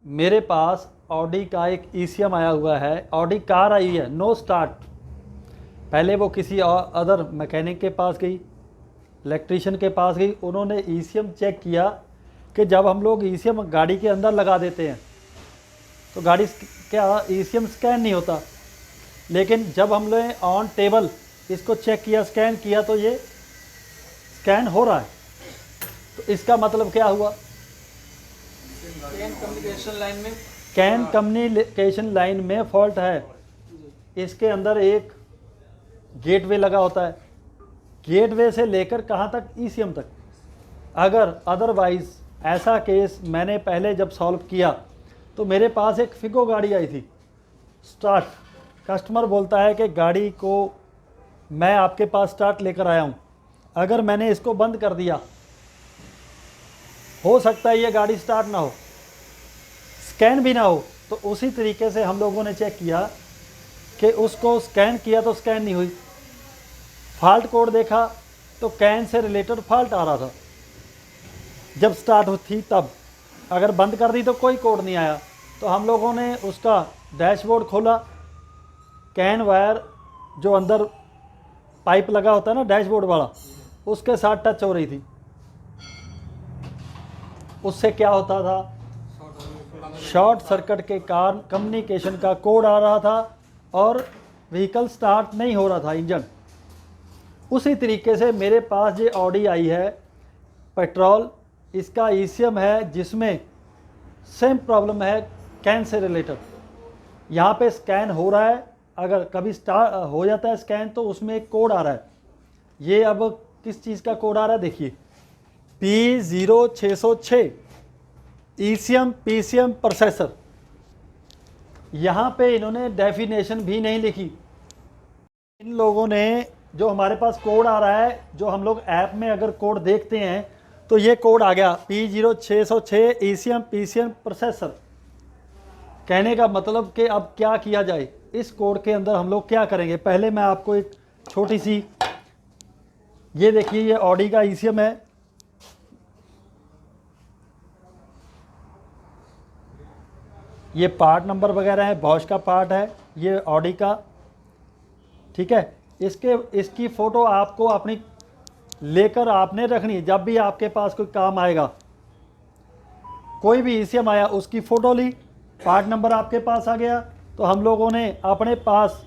मेरे पास ऑडी का एक ईसीएम आया हुआ है, ऑडी कार आई है, नो स्टार्ट। पहले वो किसी अदर मैकेनिक के पास गई, इलेक्ट्रिशियन के पास गई, उन्होंने ईसीएम चेक किया कि जब हम लोग ईसीएम गाड़ी के अंदर लगा देते हैं तो गाड़ी क्या ईसीएम स्कैन नहीं होता, लेकिन जब हम लोग ऑन टेबल इसको चेक किया, स्कैन किया तो ये स्कैन हो रहा है। तो इसका मतलब क्या हुआ? कैन कम्युनिकेशन लाइन में फॉल्ट है। इसके अंदर एक गेटवे लगा होता है, गेटवे से लेकर कहाँ तक? ईसीएम तक। अगर अदरवाइज़ ऐसा केस मैंने पहले जब सॉल्व किया तो मेरे पास एक फिगो गाड़ी आई थी, स्टार्ट। कस्टमर बोलता है कि गाड़ी को मैं आपके पास स्टार्ट लेकर आया हूँ, अगर मैंने इसको बंद कर दिया हो सकता है ये गाड़ी स्टार्ट ना हो, स्कैन भी ना हो। तो उसी तरीके से हम लोगों ने चेक किया कि उसको स्कैन किया तो स्कैन नहीं हुई, फॉल्ट कोड देखा तो कैन से रिलेटेड फॉल्ट आ रहा था जब स्टार्ट थी तब, अगर बंद कर दी तो कोई कोड नहीं आया। तो हम लोगों ने उसका डैशबोर्ड खोला, कैन वायर जो अंदर पाइप लगा होता है ना डैशबोर्ड वाला, उसके साथ टच हो रही थी। उससे क्या होता था? शॉर्ट सर्किट के कारण कम्युनिकेशन का कोड आ रहा था और व्हीकल स्टार्ट नहीं हो रहा था, इंजन। उसी तरीके से मेरे पास ये ऑडी आई है पेट्रोल, इसका ईसीएम है जिसमें सेम प्रॉब्लम है कैन से रिलेटेड। यहाँ पे स्कैन हो रहा है, अगर कभी स्टार्ट हो जाता है स्कैन तो उसमें एक कोड आ रहा है। ये अब किस चीज़ का कोड आ रहा है देखिए, P0606 ईसीएम पीसीएम प्रोसेसर। यहाँ पे इन्होंने डेफिनेशन भी नहीं लिखी। इन लोगों ने जो हमारे पास कोड आ रहा है, जो हम लोग ऐप में अगर कोड देखते हैं तो ये कोड आ गया P0606 ईसीएम पीसीएम प्रोसेसर। कहने का मतलब कि अब क्या किया जाए, इस कोड के अंदर हम लोग क्या करेंगे? पहले मैं आपको एक छोटी सी, ये देखिए ये ऑडी का ईसीएम है, ये पार्ट नंबर वगैरह है, बॉश का पार्ट है, ये ऑडी का, ठीक है। इसकी फ़ोटो आपको अपनी लेकर आपने रखनी है, जब भी आपके पास कोई काम आएगा, कोई भी ईसीएम आया उसकी फ़ोटो ली, पार्ट नंबर आपके पास आ गया तो हम लोगों ने अपने पास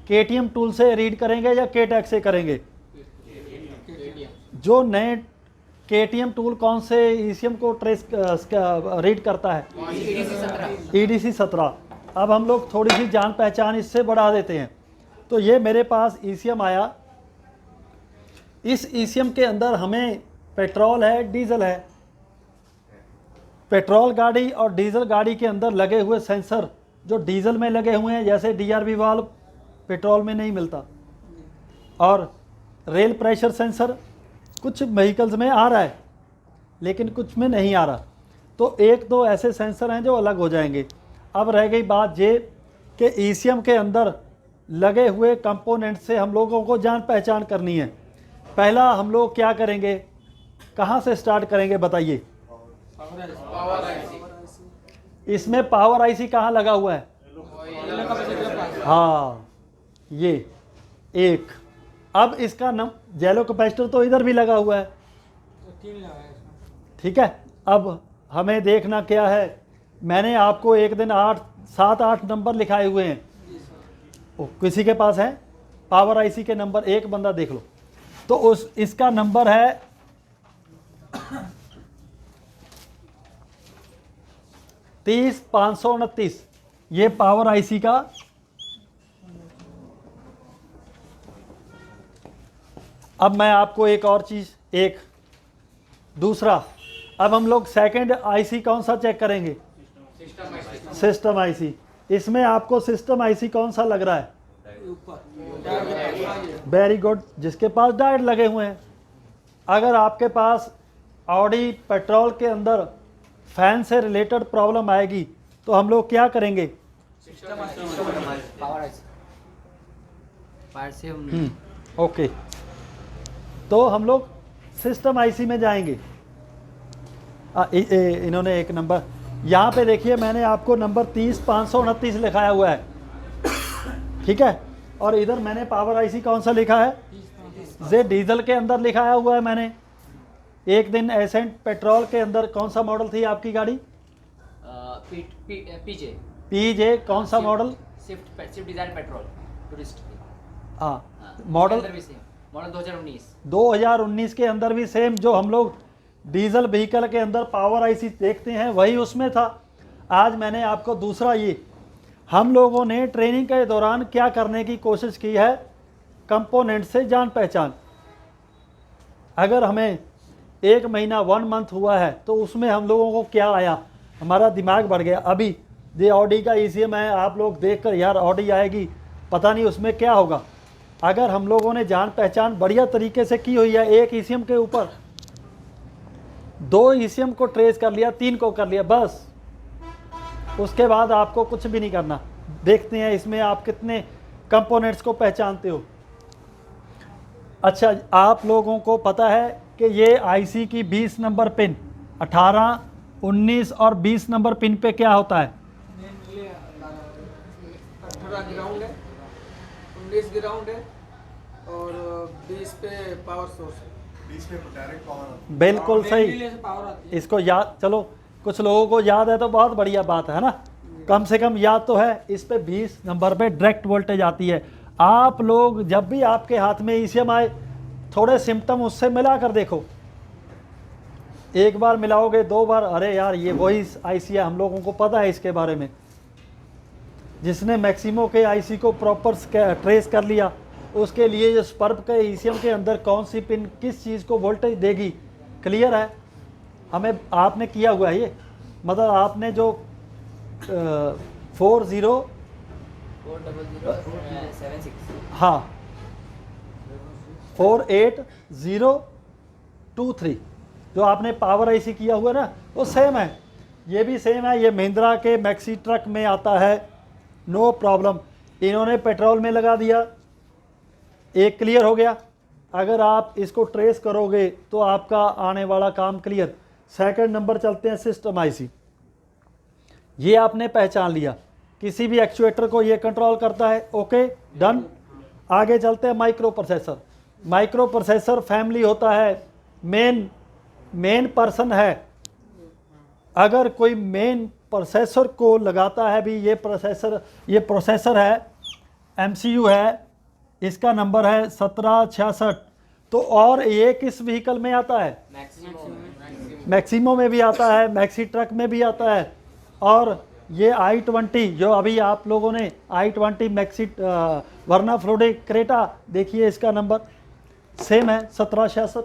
केटीएम टूल से रीड करेंगे या केटेक से करेंगे? जो नए केटीएम टूल कौन से ईसीएम को ट्रेस रीड करता है? EDC 17। अब हम लोग थोड़ी सी जान पहचान इससे बढ़ा देते हैं। तो ये मेरे पास ईसीएम आया, इस ईसीएम के अंदर हमें पेट्रोल है, डीजल है। पेट्रोल गाड़ी और डीजल गाड़ी के अंदर लगे हुए सेंसर जो डीजल में लगे हुए हैं, जैसे DRV वाल्व पेट्रोल में नहीं मिलता, और रेल प्रेशर सेंसर कुछ व्हीकल्स में आ रहा है लेकिन कुछ में नहीं आ रहा। तो एक दो ऐसे सेंसर हैं जो अलग हो जाएंगे। अब रह गई बात ये कि ईसीएम के अंदर लगे हुए कंपोनेंट से हम लोगों को जान पहचान करनी है। पहला हम लोग क्या करेंगे, कहाँ से स्टार्ट करेंगे बताइए? इसमें पावर आईसी कहाँ लगा हुआ है? हाँ, ये एक। अब इसका जेलो कैपेसिटर तो इधर भी लगा हुआ है, ठीक है। अब हमें देखना क्या है, मैंने आपको एक दिन 7-8 नंबर लिखाए हुए हैं, किसी के पास है पावर आईसी के नंबर? एक बंदा देख लो तो इसका नंबर है 30529। ये पावर आईसी का अब मैं आपको एक और चीज़, एक दूसरा, अब हम लोग सेकंड आईसी कौन सा चेक करेंगे? System IC. इसमें आपको सिस्टम आईसी कौन सा लग रहा है? वेरी गुड, जिसके पास डायोड लगे हुए हैं। अगर आपके पास ऑडी पेट्रोल के अंदर फैन से रिलेटेड प्रॉब्लम आएगी तो हम लोग क्या करेंगे? ओके, तो हम लोग सिस्टम आईसी में जाएंगे। इन्होंने एक नंबर यहाँ पे देखिए मैंने आपको नंबर 30 529 लिखाया हुआ है, ठीक है। और इधर मैंने पावर आईसी कौन सा लिखा है, जे डीजल के अंदर लिखाया हुआ है मैंने। एक दिन एसेंट पेट्रोल के अंदर कौन सा मॉडल थी आपकी गाड़ी, पीजे पीजे कौन सा model, Swift Dzire petrol tourist की। हाँ मॉडल 2019 2019 के अंदर भी सेम जो हम लोग डीजल व्हीकल के अंदर पावर आईसी देखते हैं वही उसमें था। आज मैंने आपको दूसरा ये, हम लोगों ने ट्रेनिंग के दौरान क्या करने की कोशिश की है, कंपोनेंट से जान पहचान। अगर हमें 1 महीना 1 मंथ हुआ है तो उसमें हम लोगों को क्या आया, हमारा दिमाग बढ़ गया। अभी ये ऑडी का ईसीएम है, आप लोग देखकर यार ऑडी आएगी, पता नहीं उसमें क्या होगा। अगर हम लोगों ने जान पहचान बढ़िया तरीके से की हुई है, एक ईसीएम के ऊपर 2 ईसीएम को ट्रेस कर लिया, 3 को कर लिया, बस उसके बाद आपको कुछ भी नहीं करना। देखते हैं इसमें आप कितने कंपोनेंट्स को पहचानते हो। अच्छा, आप लोगों को पता है कि ये आईसी की 20 नंबर पिन 18, 19 और 20 नंबर पिन पे क्या होता है, 18 ग्राउंड है, 19 ग्राउंड है और 20 पे पावर सोर्स है। 20 पे डायरेक्ट पावर। बिल्कुल सही। पावर आती है। इसको याद, चलो कुछ लोगों को याद है तो बहुत बढ़िया बात है ना, कम से कम याद तो है। इस पे 20 नंबर पे डायरेक्ट वोल्टेज आती है। आप लोग जब भी आपके हाथ में ईसीएम आए, थोड़े सिम्टम उससे मिला कर देखो। एक बार मिलाओगे, 2 बार, अरे यार ये वही आईसी है, हम लोगों को पता है इसके बारे में। जिसने मैक्सिमो के आईसी को प्रॉपर ट्रेस कर लिया, उसके लिए जो स्पर्प के ईसीएम के अंदर कौन सी पिन किस चीज़ को वोल्टेज देगी क्लियर है। हमें आपने किया हुआ है ये, मतलब आपने जो 40076 हाँ 48023 जो आपने पावर आईसी किया हुआ ना, वो सेम है, ये भी सेम है। ये महिंद्रा के मैक्सी ट्रक में आता है, नो प्रॉब्लम। इन्होंने पेट्रोल में लगा दिया, एक क्लियर हो गया। अगर आप इसको ट्रेस करोगे तो आपका आने वाला काम क्लियर। सेकंड नंबर चलते हैं सिस्टम आईसी। ये आपने पहचान लिया, किसी भी एक्चुएटर को ये कंट्रोल करता है, ओके डन। आगे चलते हैं micro processor. Micro processor family होता है, मेन पर्सन है। अगर कोई मेन प्रोसेसर को लगाता है भी, ये प्रोसेसर है, एमसीयू है, इसका नंबर है 1766, तो और ये किस व्हीकल में आता है, मैक्सिमो में भी आता है, मैक्सी ट्रक में भी आता है। और ये i20 जो अभी आप लोगों ने i20 मैक्सी वर्ना फ्लोडे क्रेटा देखिए, इसका नंबर सेम है 1766।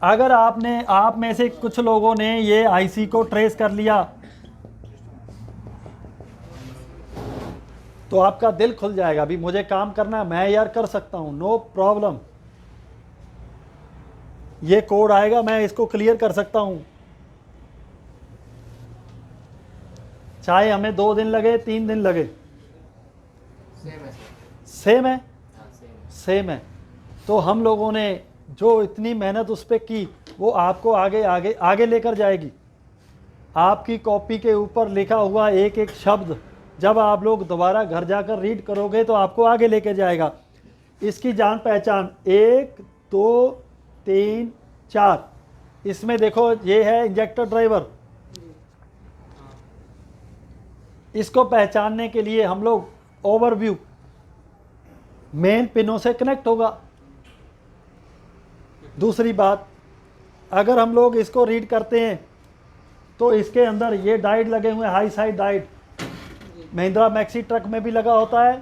अगर आप में से कुछ लोगों ने ये आईसी को ट्रेस कर लिया तो आपका दिल खुल जाएगा, अभी मुझे काम करना है, मैं यार कर सकता हूं, नो प्रॉब्लम। ये कोड आएगा, मैं इसको क्लियर कर सकता हूं, चाहे हमें 2 दिन लगे 3 दिन लगे। सेम है, सेम है। तो हम लोगों ने जो इतनी मेहनत उस पर की, वो आपको आगे लेकर जाएगी। आपकी कॉपी के ऊपर लिखा हुआ एक एक शब्द जब आप लोग दोबारा घर जाकर रीड करोगे तो आपको आगे लेके जाएगा। इसकी जान पहचान 1 2 3 4, इसमें देखो ये है इंजेक्टर ड्राइवर। इसको पहचानने के लिए हम लोग ओवरव्यू मेन पिनों से कनेक्ट होगा। दूसरी बात, अगर हम लोग इसको रीड करते हैं तो इसके अंदर ये डायोड लगे हुए हैं, high side diode, Mahindra maxi truck में भी लगा होता है।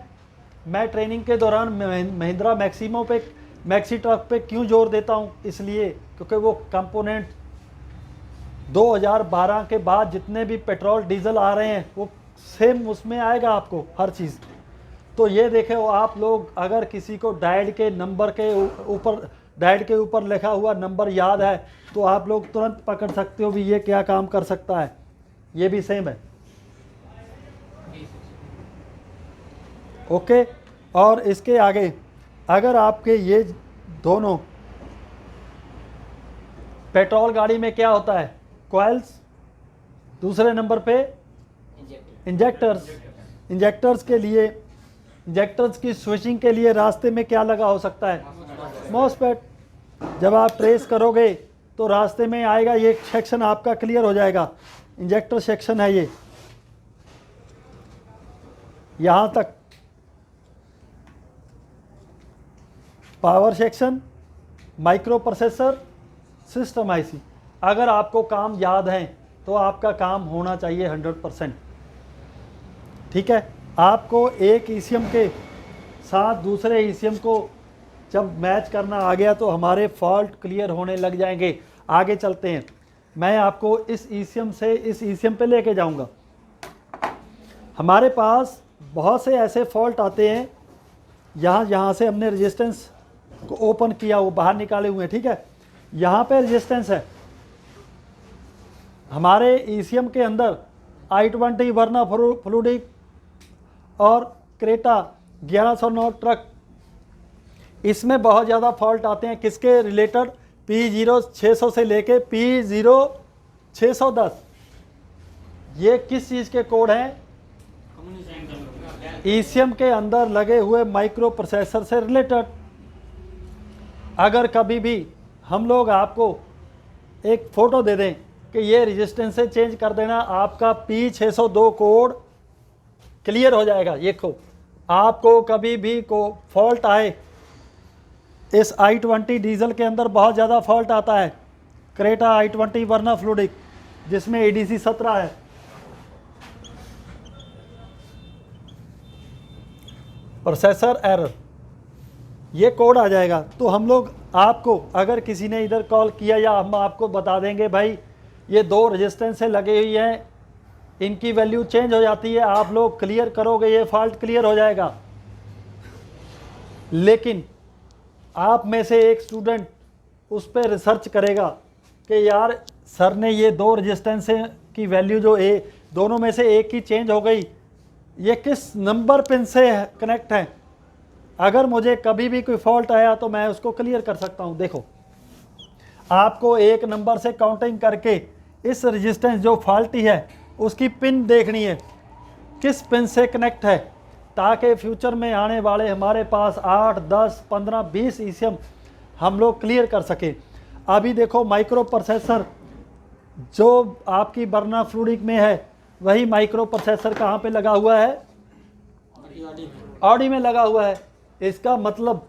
मैं ट्रेनिंग के दौरान महिंद्रा मैक्सिमो पे मैक्सी ट्रक पे क्यों जोर देता हूँ, इसलिए क्योंकि वो कंपोनेंट 2012 के बाद जितने भी पेट्रोल डीजल आ रहे हैं वो सेम उसमें आएगा आपको हर चीज़। तो ये देखे आप लोग, अगर किसी को डायोड के नंबर के ऊपर डायोड के ऊपर लिखा हुआ नंबर याद है तो आप लोग तुरंत पकड़ सकते हो भी ये क्या काम कर सकता है। ये भी सेम है, ओके। और इसके आगे अगर आपके ये दोनों, पेट्रोल गाड़ी में क्या होता है, कॉइल्स दूसरे नंबर पे इंजेक्टर। इंजेक्टर्स के लिए, इंजेक्टर्स की स्विचिंग के लिए रास्ते में क्या लगा हो सकता है? मॉसफेट। जब आप ट्रेस करोगे तो रास्ते में आएगा, ये सेक्शन आपका क्लियर हो जाएगा। इंजेक्टर सेक्शन है ये, यहाँ तक power section, micro processor, system IC. अगर आपको काम याद है तो आपका काम होना चाहिए 100%। ठीक है, आपको एक ईसीएम के साथ दूसरे ईसीएम को जब मैच करना आ गया तो हमारे फॉल्ट क्लियर होने लग जाएंगे। आगे चलते हैं, मैं आपको इस ईसीएम से इस ईसीएम पे लेके जाऊंगा। हमारे पास बहुत से ऐसे फॉल्ट आते हैं, यहाँ से हमने रेजिस्टेंस को ओपन किया, वो बाहर निकाले हुए हैं। ठीक है, यहाँ पे रेजिस्टेंस है हमारे ईसीएम के अंदर। i20 वर्ना फ्लूडिक और क्रेटा 1109 ट्रक, इसमें बहुत ज़्यादा फॉल्ट आते हैं। किसके रिलेटेड? P0600 से लेके P0610। ये किस चीज़ के कोड हैं? ईसीएम के अंदर लगे हुए माइक्रो प्रोसेसर से रिलेटेड। अगर कभी भी हम लोग आपको एक फ़ोटो दे दें कि ये रेजिस्टेंस से चेंज कर देना, आपका P602 कोड क्लियर हो जाएगा। देखो, आपको कभी भी को फॉल्ट आए, इस i20 डीजल के अंदर बहुत ज़्यादा फॉल्ट आता है। क्रेटा i20 वर्ना फ्लूडिक जिसमें ADC 17 है, प्रोसेसर एरर, ये कोड आ जाएगा। तो हम लोग आपको, अगर किसी ने इधर कॉल किया या हम आपको बता देंगे भाई ये 2 रेजिस्टेंस से लगे हुई हैं, इनकी वैल्यू चेंज हो जाती है, आप लोग क्लियर करोगे, ये फॉल्ट क्लियर हो जाएगा। लेकिन आप में से एक स्टूडेंट उस पर रिसर्च करेगा कि यार सर ने ये 2 रेजिस्टेंस की वैल्यू जो दोनों में से एक की चेंज हो गई, ये किस नंबर पिन से कनेक्ट है। अगर मुझे कभी भी कोई फॉल्ट आया तो मैं उसको क्लियर कर सकता हूँ। देखो, आपको एक नंबर से काउंटिंग करके इस रेजिस्टेंस जो फॉल्टी है उसकी पिन देखनी है, किस पिन से कनेक्ट है, ताकि फ्यूचर में आने वाले हमारे पास 8, 10, 15, 20 ईसीएम हम लोग क्लियर कर सकें। अभी देखो, माइक्रो प्रोसेसर जो आपकी वर्ना फ्लूडिक में है, वही माइक्रो प्रोसेसर कहाँ पे लगा हुआ है? ऑडी में लगा हुआ है। इसका मतलब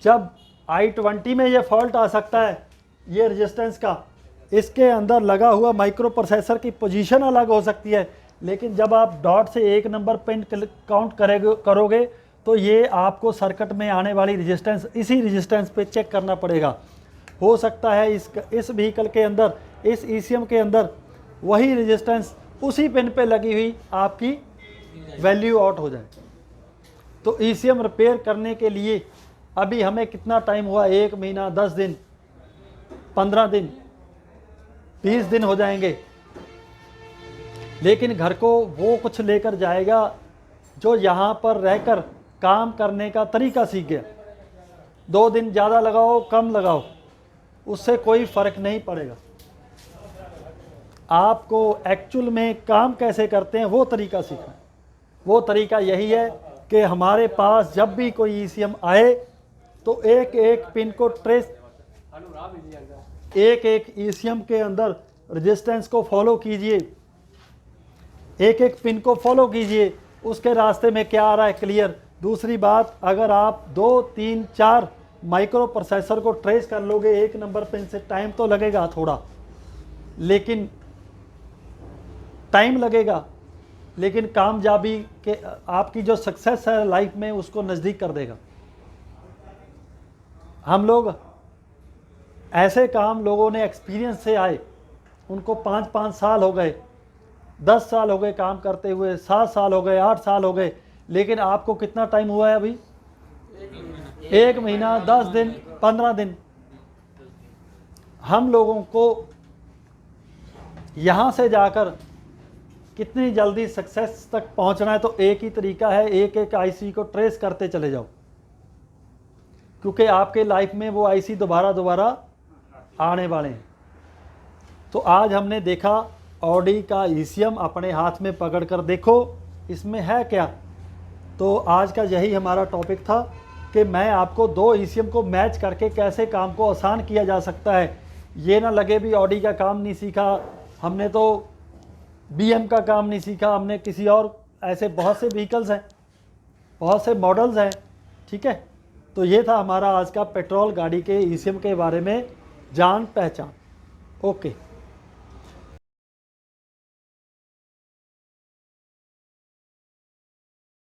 जब i20 में ये फॉल्ट आ सकता है, ये रेजिस्टेंस का, इसके अंदर लगा हुआ माइक्रो प्रोसेसर की पोजीशन अलग हो सकती है, लेकिन जब आप डॉट से एक नंबर पिन काउंट करोगे तो ये आपको सर्किट में आने वाली रेजिस्टेंस इसी रेजिस्टेंस पे चेक करना पड़ेगा। हो सकता है इस व्हीकल के अंदर, इस ईसीएम के अंदर वही रेजिस्टेंस उसी पिन पे लगी हुई आपकी वैल्यू आउट हो जाए। तो ईसीएम रिपेयर करने के लिए अभी हमें कितना टाइम हुआ? 1 महीना, 10 दिन, 15 दिन, 20 दिन हो जाएंगे। लेकिन घर को वो कुछ लेकर जाएगा जो यहाँ पर रहकर काम करने का तरीका सीख गया। 2 दिन ज़्यादा लगाओ, कम लगाओ, उससे कोई फ़र्क नहीं पड़ेगा। आपको एक्चुअल में काम कैसे करते हैं वो तरीका सीखना है। वो तरीका यही है कि हमारे पास जब भी कोई ईसीएम आए तो एक एक पिन को ट्रेस, एक एक ईसीएम के अंदर रेजिस्टेंस को फॉलो कीजिए, एक एक पिन को फॉलो कीजिए, उसके रास्ते में क्या आ रहा है क्लियर। दूसरी बात, अगर आप 2, 3, 4 माइक्रो प्रोसेसर को ट्रेस कर लोगे एक नंबर पिन से, टाइम तो लगेगा थोड़ा, लेकिन टाइम लगेगा, लेकिन कामयाबी के आपकी जो सक्सेस है लाइफ में उसको नज़दीक कर देगा। हम लोग ऐसे काम लोगों ने एक्सपीरियंस से आए, उनको 5-5 साल हो गए, 10 साल हो गए काम करते हुए, 7 साल हो गए, 8 साल हो गए, लेकिन आपको कितना टाइम हुआ है अभी? 1 महीना, 10 दिन, 15 दिन। हम लोगों को यहाँ से जाकर कितनी जल्दी सक्सेस तक पहुँचना है, तो एक ही तरीका है, एक एक आईसी को ट्रेस करते चले जाओ, क्योंकि आपके लाइफ में वो आईसी दोबारा आने वाले हैं। तो आज हमने देखा ऑडी का ईसीएम अपने हाथ में पकड़ कर देखो इसमें है क्या। तो आज का यही हमारा टॉपिक था कि मैं आपको दो ईसीएम को मैच करके कैसे काम को आसान किया जा सकता है। ये ना लगे भी ऑडी का काम नहीं सीखा हमने, तो बीएम का काम नहीं सीखा हमने, किसी और ऐसे बहुत से व्हीकल्स हैं, बहुत से मॉडल्स हैं, ठीक है। तो ये था हमारा आज का पेट्रोल गाड़ी के ईसीएम के बारे में जान पहचान। ओके।